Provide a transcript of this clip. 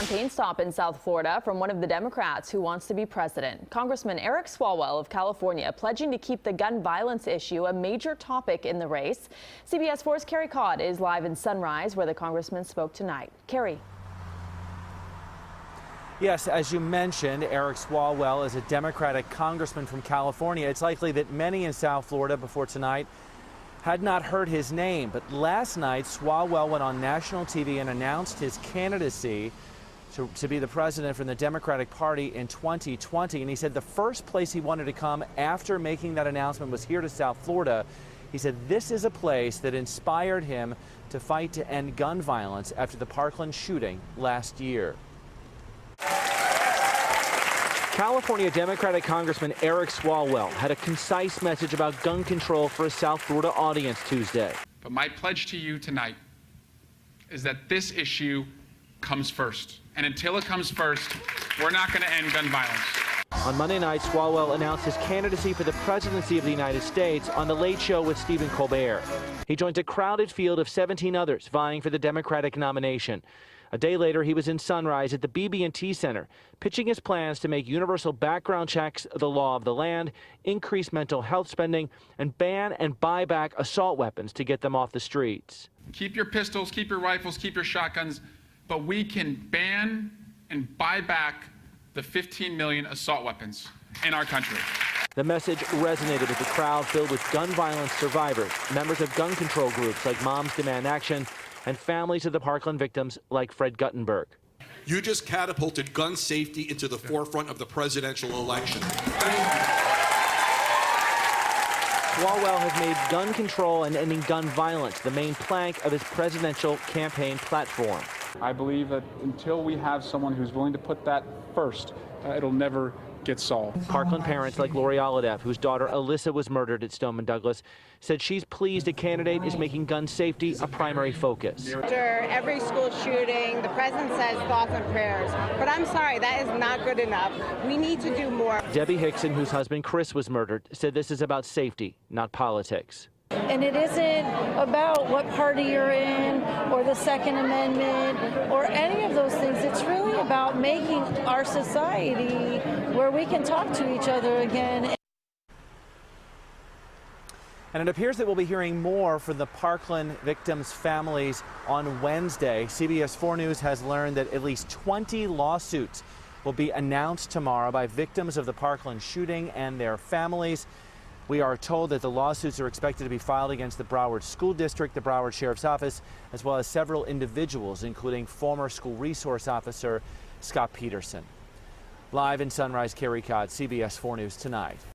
campaign stop in South Florida from one of the Democrats who wants to be president. Congressman Eric Swalwell of California pledging to keep the gun violence issue a major topic in the race. CBS 4's Carrie Codd is live in Sunrise, where the congressman spoke tonight. Carrie. Yes, as you mentioned, Eric Swalwell is a Democratic congressman from California. It's likely that many in South Florida before tonight had not heard his name, but last night Swalwell went on national TV and announced his candidacy to be the president from the Democratic Party in 2020. And he said the first place he wanted to come after making that announcement was here to South Florida. He said this is a place that inspired him to fight to end gun violence after the Parkland shooting last year. California Democratic Congressman Eric Swalwell had a concise message about gun control for a South Florida audience Tuesday. But my pledge to you tonight is that this issue comes first. And until it comes first, we're not going to end gun violence. On Monday night, Swalwell announced his candidacy for the presidency of the United States on The Late Show with Stephen Colbert. He joined a crowded field of 17 others vying for the Democratic nomination. A day later, he was in Sunrise at the BB&T Center, pitching his plans to make universal background checks the law of the land, increase mental health spending, and ban and buy back assault weapons to get them off the streets. Keep your pistols, keep your rifles, keep your shotguns, but we can ban and buy back the 15 million assault weapons in our country. The message resonated with the crowd filled with gun violence survivors, members of gun control groups like Moms Demand Action, and families of the Parkland victims like Fred Guttenberg. You just catapulted gun safety into the forefront of the presidential election. Swalwell has made gun control and ending gun violence the main plank of his presidential campaign platform. I believe that until we have someone who's willing to put that first, it'll never get solved. Parkland parents like Lori Oladev, whose daughter Alyssa was murdered at Stoneman Douglas, said she's pleased a candidate is making gun safety a primary focus. After every school shooting, the president says thoughts and prayers, but I'm sorry, that is not good enough. We need to do more. Debbie Hickson, whose husband Chris was murdered, said this is about safety, not politics. And it isn't about what party you're in or the Second Amendment or any of those things. It's really about making our society where we can talk to each other again. And it appears that we'll be hearing more from the Parkland victims' families on Wednesday. CBS 4 News has learned that at least 20 lawsuits will be announced tomorrow by victims of the Parkland shooting and their families. We are told that the lawsuits are expected to be filed against the Broward School District, the Broward Sheriff's Office, as well as several individuals, including former school resource officer Scott Peterson. Live in Sunrise, Carrie Codd, CBS 4 News Tonight.